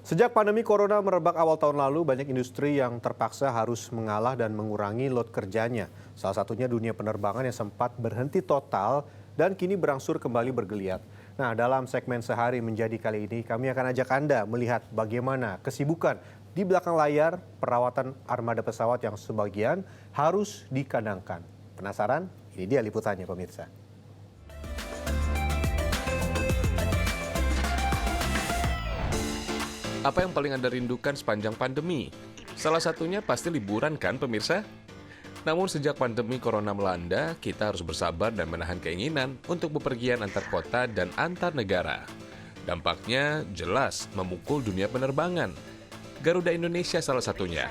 Sejak pandemi corona merebak awal tahun lalu, banyak industri yang terpaksa harus mengalah dan mengurangi load kerjanya. Salah satunya dunia penerbangan yang sempat berhenti total dan kini berangsur kembali bergeliat. Nah, dalam segmen Sehari Menjadi kali ini, kami akan ajak Anda melihat bagaimana kesibukan di belakang layar perawatan armada pesawat yang sebagian harus dikadangkan. Penasaran? Ini dia liputannya, pemirsa. Apa yang paling Anda rindukan sepanjang pandemi? Salah satunya pasti liburan kan pemirsa? Namun sejak pandemi corona melanda, kita harus bersabar dan menahan keinginan untuk bepergian antar kota dan antar negara. Dampaknya jelas memukul dunia penerbangan. Garuda Indonesia salah satunya.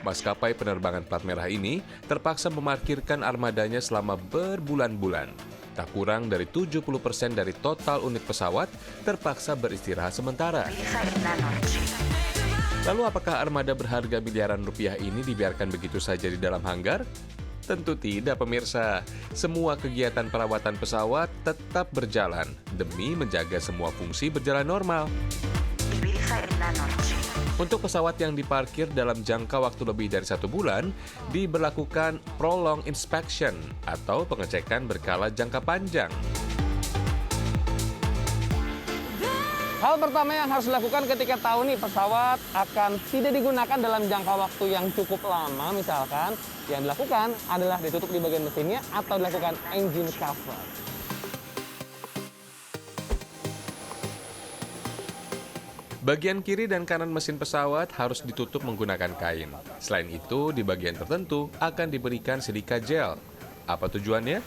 Maskapai penerbangan plat merah ini terpaksa memarkirkan armadanya selama berbulan-bulan. Tak kurang dari 70% dari total unit pesawat terpaksa beristirahat sementara. Lalu apakah armada berharga miliaran rupiah ini dibiarkan begitu saja di dalam hanggar? Tentu tidak pemirsa. Semua kegiatan perawatan pesawat tetap berjalan demi menjaga semua fungsi berjalan normal. Untuk pesawat yang diparkir dalam jangka waktu lebih dari 1 bulan, diberlakukan prolonged inspection atau pengecekan berkala jangka panjang. Hal pertama yang harus dilakukan ketika tahu nih pesawat akan tidak digunakan dalam jangka waktu yang cukup lama, misalkan, yang dilakukan adalah ditutup di bagian mesinnya atau dilakukan engine cover. Bagian kiri dan kanan mesin pesawat harus ditutup menggunakan kain. Selain itu, di bagian tertentu akan diberikan silika gel. Apa tujuannya?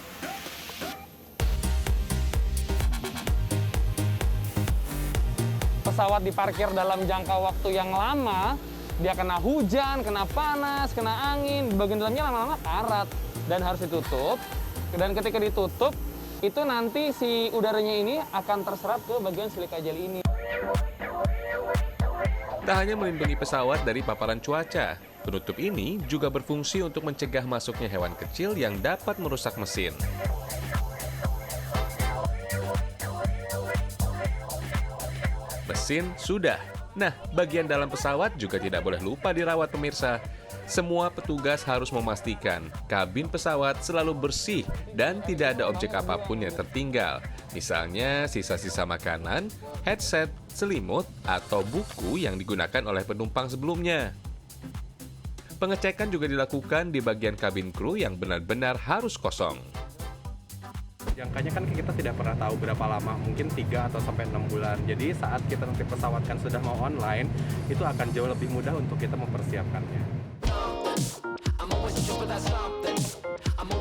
Pesawat diparkir dalam jangka waktu yang lama, dia kena hujan, kena panas, kena angin, bagian dalamnya lama-lama karat dan harus ditutup. Dan ketika ditutup, itu nanti si udaranya ini akan terserap ke bagian silika gel ini. Tak hanya melindungi pesawat dari paparan cuaca, penutup ini juga berfungsi untuk mencegah masuknya hewan kecil yang dapat merusak mesin. Mesin sudah. Nah, bagian dalam pesawat juga tidak boleh lupa dirawat pemirsa. Semua petugas harus memastikan kabin pesawat selalu bersih dan tidak ada objek apapun yang tertinggal. Misalnya sisa-sisa makanan, headset, selimut, atau buku yang digunakan oleh penumpang sebelumnya. Pengecekan juga dilakukan di bagian kabin kru yang benar-benar harus kosong. Jangkanya kan kita tidak pernah tahu berapa lama, mungkin 3 atau sampai 6 bulan. Jadi saat kita nanti pesawat kan sudah mau online, itu akan jauh lebih mudah untuk kita mempersiapkannya.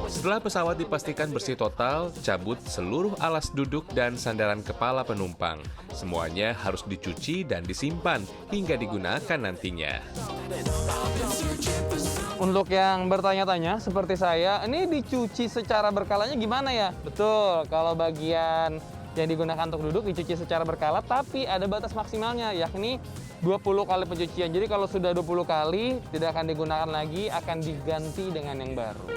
Setelah pesawat dipastikan bersih total, cabut seluruh alas duduk dan sandaran kepala penumpang. Semuanya harus dicuci dan disimpan hingga digunakan nantinya. Untuk yang bertanya-tanya seperti saya, ini dicuci secara berkalanya gimana ya? Betul, kalau bagian yang digunakan untuk duduk dicuci secara berkala, tapi ada batas maksimalnya, yakni 20 kali pencucian. Jadi kalau sudah 20 kali, tidak akan digunakan lagi, akan diganti dengan yang baru.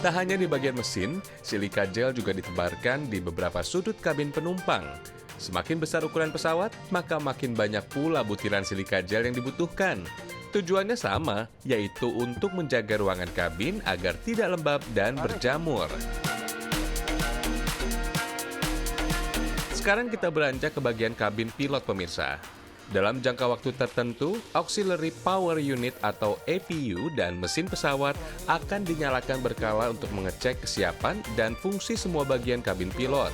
Tak hanya di bagian mesin, silika gel juga ditebarkan di beberapa sudut kabin penumpang. Semakin besar ukuran pesawat, maka makin banyak pula butiran silika gel yang dibutuhkan. Tujuannya sama, yaitu untuk menjaga ruangan kabin agar tidak lembab dan berjamur. Sekarang kita beranjak ke bagian kabin pilot pemirsa. Dalam jangka waktu tertentu, Auxiliary Power Unit atau APU dan mesin pesawat akan dinyalakan berkala untuk mengecek kesiapan dan fungsi semua bagian kabin pilot.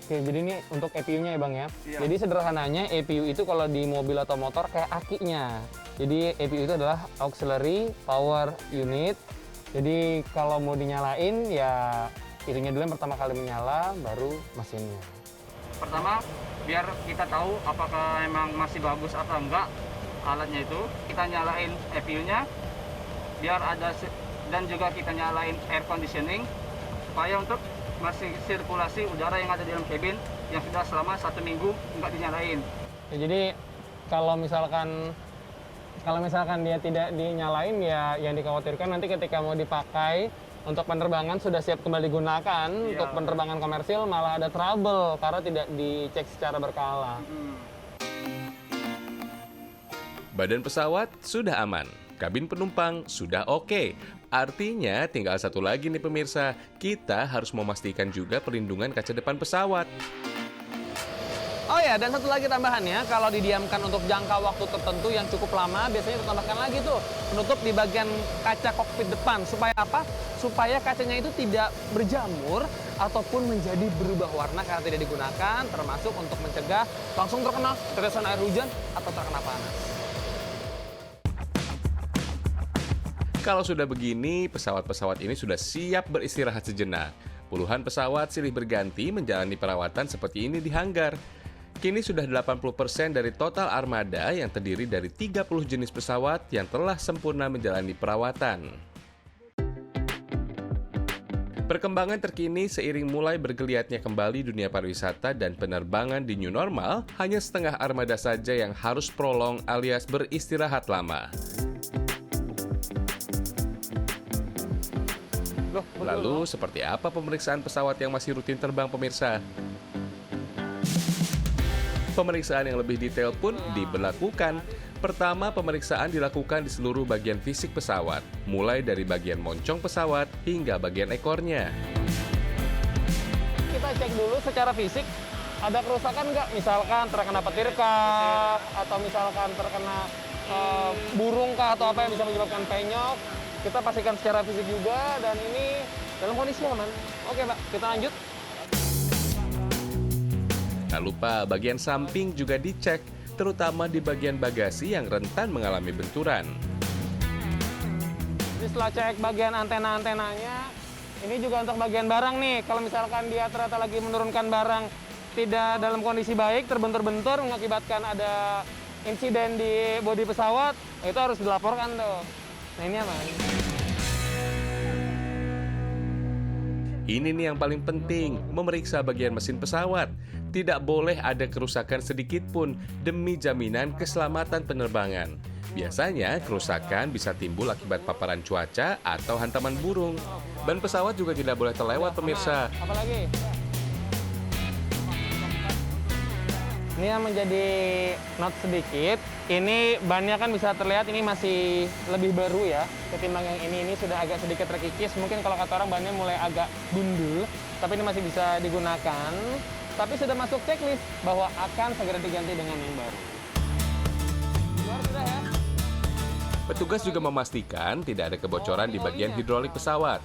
Oke, jadi ini untuk APU-nya ya Bang ya. Jadi sederhananya APU itu kalau di mobil atau motor kayak akinya. Jadi APU itu adalah Auxiliary Power Unit. Jadi kalau mau dinyalain ya itunya dulu yang pertama kali menyala, baru mesinnya. Pertama, biar kita tahu apakah emang masih bagus atau enggak alatnya itu, kita nyalain EPU-nya, biar ada dan juga kita nyalain air conditioning supaya untuk masih sirkulasi udara yang ada di dalam kabin yang sudah selama 1 minggu enggak dinyalain. Ya, jadi kalau misalkan Kalau misalkan dia tidak dinyalain, ya yang dikhawatirkan nanti ketika mau dipakai untuk penerbangan sudah siap kembali digunakan, untuk penerbangan komersil malah ada trouble karena tidak dicek secara berkala. Badan pesawat sudah aman, kabin penumpang sudah oke. Artinya tinggal satu lagi nih pemirsa, kita harus memastikan juga perlindungan kaca depan pesawat. Oh ya, dan satu lagi tambahannya, kalau didiamkan untuk jangka waktu tertentu yang cukup lama, biasanya ditambahkan lagi tuh penutup di bagian kaca kokpit depan. Supaya apa? Supaya kacanya itu tidak berjamur ataupun menjadi berubah warna karena tidak digunakan, termasuk untuk mencegah langsung terkena tetesan air hujan atau terkena panas. Kalau sudah begini, pesawat-pesawat ini sudah siap beristirahat sejenak. Puluhan pesawat silih berganti menjalani perawatan seperti ini di hanggar. Kini sudah 80% dari total armada yang terdiri dari 30 jenis pesawat yang telah sempurna menjalani perawatan. Perkembangan terkini seiring mulai bergeliatnya kembali dunia pariwisata dan penerbangan di new normal, hanya setengah armada saja yang harus prolong alias beristirahat lama. Lalu, seperti apa pemeriksaan pesawat yang masih rutin terbang, pemirsa? Pemeriksaan yang lebih detail pun diberlakukan. Pertama, pemeriksaan dilakukan di seluruh bagian fisik pesawat, mulai dari bagian moncong pesawat hingga bagian ekornya. Kita cek dulu secara fisik, ada kerusakan nggak? Misalkan terkena petir kah? Atau misalkan terkena burung kah? Atau apa yang bisa menyebabkan penyok? Kita pastikan secara fisik juga, dan ini dalam kondisi aman. Oke Pak, kita lanjut. Tak lupa, bagian samping juga dicek, terutama di bagian bagasi yang rentan mengalami benturan. Jadi setelah cek bagian antena-antenanya, ini juga untuk bagian barang nih. Kalau misalkan dia ternyata lagi menurunkan barang tidak dalam kondisi baik, terbentur-bentur, mengakibatkan ada insiden di bodi pesawat, itu harus dilaporkan tuh. Nah ini aman. Ini nih yang paling penting, memeriksa bagian mesin pesawat. Tidak boleh ada kerusakan sedikit pun demi jaminan keselamatan penerbangan. Biasanya kerusakan bisa timbul akibat paparan cuaca atau hantaman burung. Ban pesawat juga tidak boleh terlewat, pemirsa. Apalagi? Ini yang menjadi not sedikit. Ini bannya kan bisa terlihat ini masih lebih baru ya ketimbang yang ini sudah agak sedikit terkikis. Mungkin kalau kata orang bannya mulai agak gundul, tapi ini masih bisa digunakan. Tapi sudah masuk checklist bahwa akan segera diganti dengan yang baru. Luar sudah ya. Petugas juga memastikan tidak ada kebocoran di bagian hidrolik pesawat.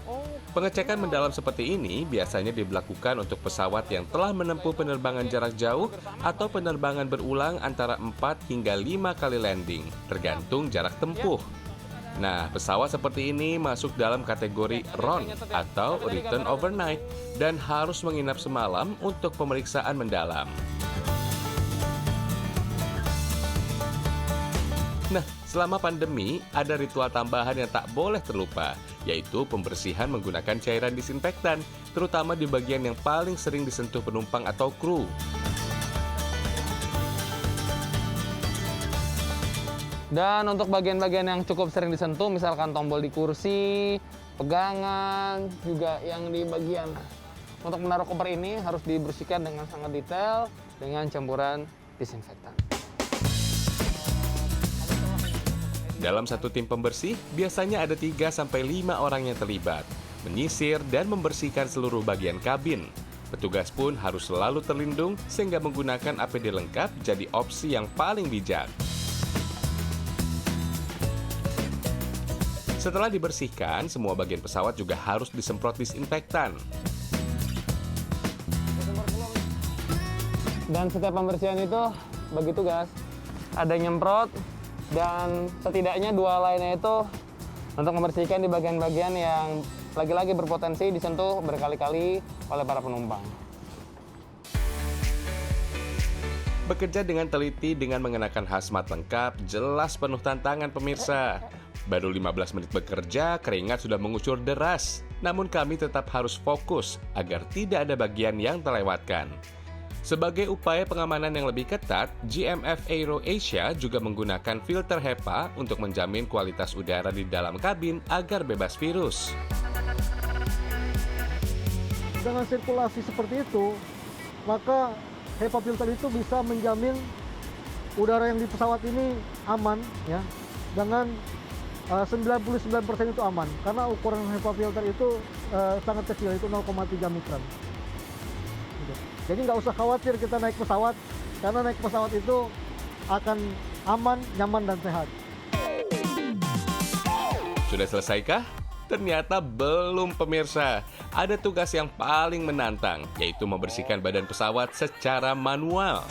Pengecekan mendalam seperti ini biasanya dilakukan untuk pesawat yang telah menempuh penerbangan jarak jauh atau penerbangan berulang antara 4 hingga 5 kali landing, tergantung jarak tempuh. Nah, pesawat seperti ini masuk dalam kategori RON atau Return Overnight dan harus menginap semalam untuk pemeriksaan mendalam. Nah, selama pandemi, ada ritual tambahan yang tak boleh terlupa, yaitu pembersihan menggunakan cairan disinfektan, terutama di bagian yang paling sering disentuh penumpang atau kru. Dan untuk bagian-bagian yang cukup sering disentuh, misalkan tombol di kursi, pegangan, juga yang di bagian untuk menaruh koper ini harus dibersihkan dengan sangat detail dengan campuran disinfektan. Dalam satu tim pembersih, biasanya ada 3-5 orang yang terlibat, menyisir dan membersihkan seluruh bagian kabin. Petugas pun harus selalu terlindung sehingga menggunakan APD lengkap jadi opsi yang paling bijak. Setelah dibersihkan, semua bagian pesawat juga harus disemprot disinfektan. Dan setiap pembersihan itu begitu guys, ada nyemprot dan setidaknya 2 lainnya itu untuk membersihkan di bagian-bagian yang lagi-lagi berpotensi disentuh berkali-kali oleh para penumpang. Bekerja dengan teliti dengan mengenakan hazmat lengkap, jelas penuh tantangan pemirsa. Baru 15 menit bekerja, keringat sudah mengucur deras. Namun kami tetap harus fokus agar tidak ada bagian yang terlewatkan. Sebagai upaya pengamanan yang lebih ketat, GMF Aero Asia juga menggunakan filter HEPA untuk menjamin kualitas udara di dalam kabin agar bebas virus. Dengan sirkulasi seperti itu, maka HEPA filter itu bisa menjamin udara yang di pesawat ini aman, ya, dengan 99% itu aman, karena ukuran HEPA filter itu sangat kecil, itu 0,3 mikron. Jadi nggak usah khawatir kita naik pesawat, karena naik pesawat itu akan aman, nyaman, dan sehat. Sudah selesaikah? Ternyata belum pemirsa. Ada tugas yang paling menantang, yaitu membersihkan badan pesawat secara manual.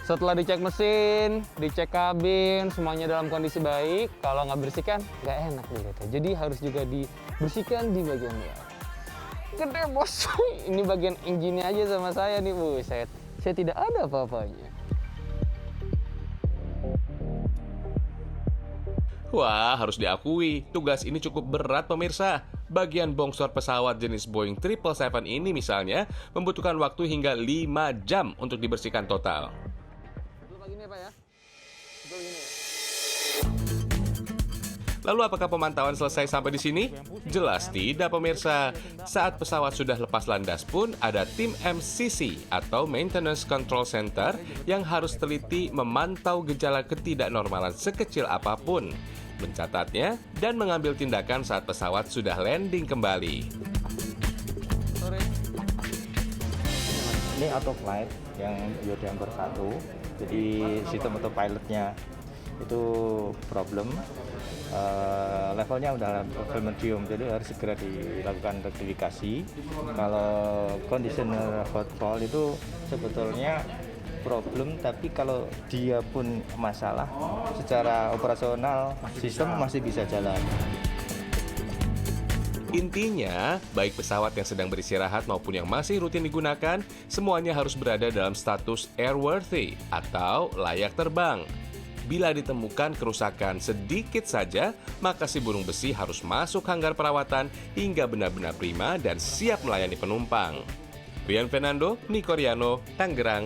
Setelah dicek mesin, dicek kabin, semuanya dalam kondisi baik. Kalau nggak bersihkan, nggak enak nih gitu. Jadi harus juga dibersihkan di bagian bawah. Gede bos, ini bagian engine-nya aja sama saya nih, buset. Saya tidak ada apa-apanya. Wah, harus diakui, tugas ini cukup berat pemirsa. Bagian bongsor pesawat jenis Boeing 777 ini misalnya membutuhkan waktu hingga 5 jam untuk dibersihkan total. Lalu apakah pemantauan selesai sampai di sini? Jelas tidak pemirsa. Saat pesawat sudah lepas landas pun ada tim MCC atau Maintenance Control Center yang harus teliti memantau gejala ketidaknormalan sekecil apapun, mencatatnya dan mengambil tindakan saat pesawat sudah landing kembali. Ini auto flight yang Yodamper 1, jadi sistem autopilotnya itu problem. Levelnya udah level medium, jadi harus segera dilakukan rektifikasi. Kalau conditioner hot roll itu sebetulnya problem, tapi kalau dia pun masalah, secara operasional sistem masih bisa jalan. Intinya, baik pesawat yang sedang beristirahat maupun yang masih rutin digunakan, semuanya harus berada dalam status airworthy atau layak terbang. Bila ditemukan kerusakan sedikit saja, maka si burung besi harus masuk hanggar perawatan hingga benar-benar prima dan siap melayani penumpang. Rian Fernando, Niko Riano, Tangerang,